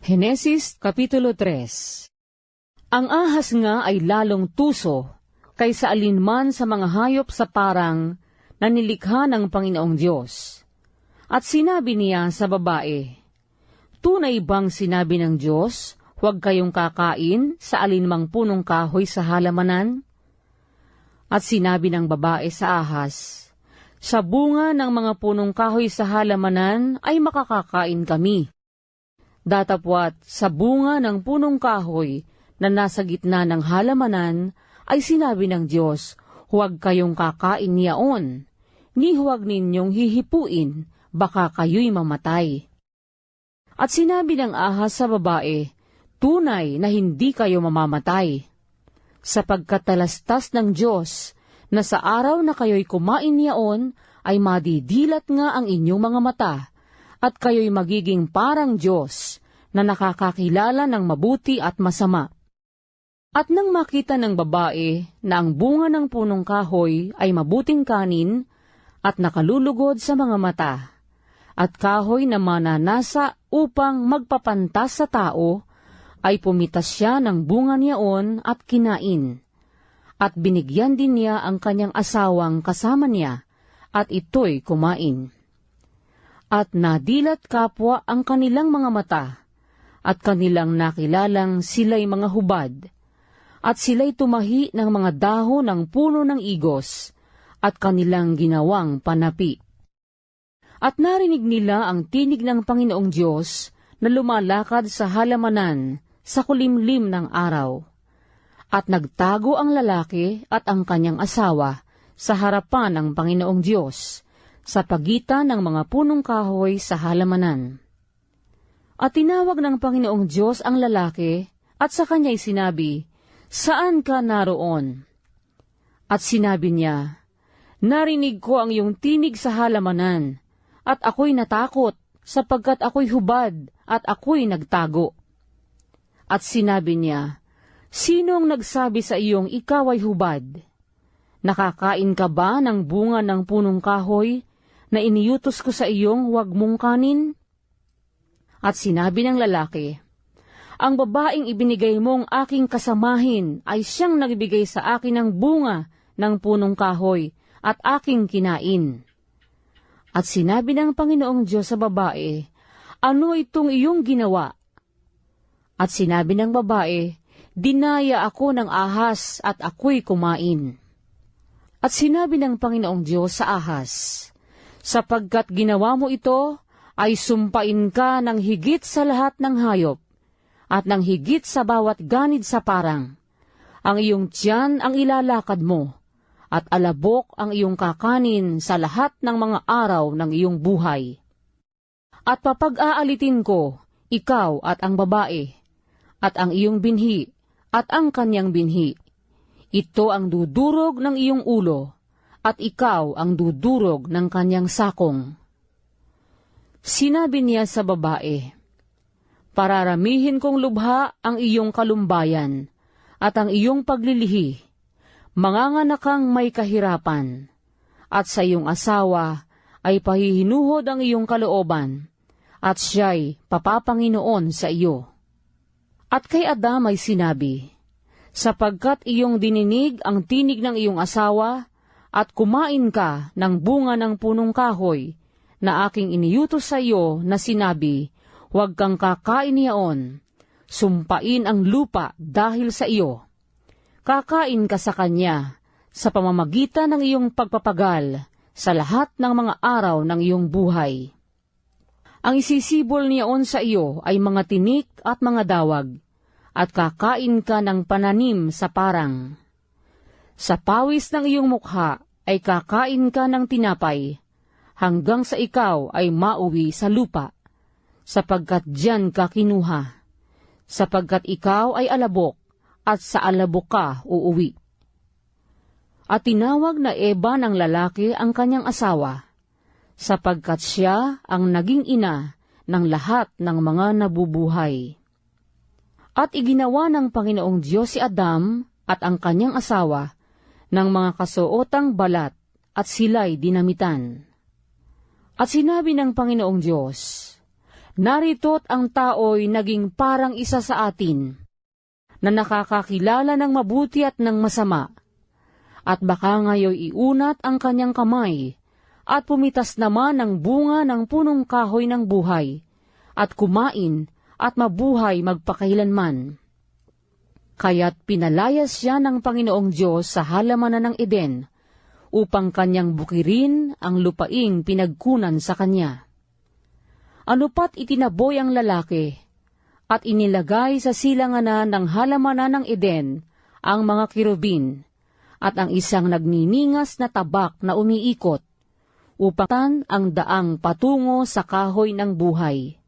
Henesis Kapitulo 3. Ang ahas nga ay lalong tuso kaysa alinman sa mga hayop sa parang na nilikha ng Panginoong Diyos. At sinabi niya sa babae, "Tunay bang sinabi ng Diyos, huwag kayong kakain sa alinmang punong kahoy sa halamanan?" At sinabi ng babae sa ahas, "Sa bunga ng mga punong kahoy sa halamanan ay makakakain kami. Datapwat sa bunga ng punong kahoy na nasa gitna ng halamanan ay sinabi ng Diyos, huwag kayong kakain niyaon, ni huwag ninyong hihipuin, baka kayo'y mamatay." At sinabi ng ahas sa babae, "Tunay na hindi kayo mamamatay, sapagkat talastas ng Diyos na sa araw na kayo'y kumain niyaon ay madidilat nga ang inyong mga mata, at kayo'y magiging parang Diyos na nakakakilala ng mabuti at masama." At nang makita ng babae na ang bunga ng punong kahoy ay mabuting kanin at nakalulugod sa mga mata, at kahoy na mananasa upang magpapantas sa tao, ay pumitas siya ng bunga niyaon at kinain. At binigyan din niya ang kanyang asawang kasama niya, at ito'y kumain. At nadilat kapwa ang kanilang mga mata, at kanilang nakilalang sila'y mga hubad, at sila'y tumahi ng mga dahon ng puno ng igos, at kanilang ginawang panapi. At narinig nila ang tinig ng Panginoong Diyos na lumalakad sa halamanan sa kulimlim ng araw. At nagtago ang lalaki at ang kanyang asawa sa harapan ng Panginoong Diyos, sa pagitan ng mga punong kahoy sa halamanan. At tinawag ng Panginoong Diyos ang lalaki, at sa kanya'y sinabi, "Saan ka naroon?" At sinabi niya, "Narinig ko ang iyong tinig sa halamanan, at ako'y natakot, sapagkat ako'y hubad, at ako'y nagtago." At sinabi niya, "Sinong nagsabi sa iyong ikaw ay hubad? Nakakain ka ba ng bunga ng punong kahoy na iniutos ko sa iyong huwag mong kanin?" At sinabi ng lalaki, "Ang babaeng ibinigay mong aking kasamahin ay siyang nagbigay sa akin ng bunga ng punong kahoy at aking kinain." At sinabi ng Panginoong Diyos sa babae, "Ano itong iyong ginawa?" At sinabi ng babae, "Dinaya ako ng ahas at ako'y kumain." At sinabi ng Panginoong Diyos sa ahas, "Sapagkat ginawa mo ito, ay sumpain ka ng higit sa lahat ng hayop, at ng higit sa bawat ganid sa parang. Ang iyong tiyan ang ilalakad mo, at alabok ang iyong kakanin sa lahat ng mga araw ng iyong buhay. At papag-aalitin ko, ikaw at ang babae, at ang iyong binhi, at ang kanyang binhi. Ito ang dudurog ng iyong ulo, at ikaw ang dudurog ng kanyang sakong." Sinabi niya sa babae, "Pararamihin kong lubha ang iyong kalumbayan, at ang iyong paglilihi. Manganganak kang may kahirapan, at sa iyong asawa ay pahihinuhod ang iyong kalooban, at siya'y papapanginoon sa iyo." At kay Adam ay sinabi, "Sapagkat iyong dininig ang tinig ng iyong asawa, at kumain ka ng bunga ng punong kahoy, na aking iniutos sa iyo na sinabi, huwag kang kakain niyaon, sumpain ang lupa dahil sa iyo. Kakain ka sa kanya, sa pamamagitan ng iyong pagpapagal, sa lahat ng mga araw ng iyong buhay. Ang isisibol niyaon sa iyo ay mga tinik at mga dawag, at kakain ka ng pananim sa parang. Sa pawis ng iyong mukha ay kakain ka ng tinapay, hanggang sa ikaw ay mauwi sa lupa, sapagkat diyan ka kinuha, sapagkat ikaw ay alabok, at sa alabok ka uuwi." At tinawag na Eva ng lalaki ang kanyang asawa, sapagkat siya ang naging ina ng lahat ng mga nabubuhay. At iginawa ng Panginoong Diyos si Adam at ang kanyang asawa ng mga kasuotang balat, at sila'y dinamitan. At sinabi ng Panginoong Diyos, Narito't ang tao'y naging parang isa sa atin, na nakakakilala ng mabuti at ng masama, at baka ngayon iunat ang kanyang kamay, at pumitas naman ng bunga ng punong kahoy ng buhay, at kumain, at mabuhay magpakailanman. Kaya't pinalayas siya ng Panginoong Diyos sa halamanan ng Eden, upang kanyang bukirin ang lupaing pinagkunan sa kanya. Anupat itinaboy ang lalaki, at inilagay sa silanganan ng halamanan ng Eden ang mga kirubin, at ang isang nagniningas na tabak na umiikot, upang ang daang patungo sa kahoy ng buhay.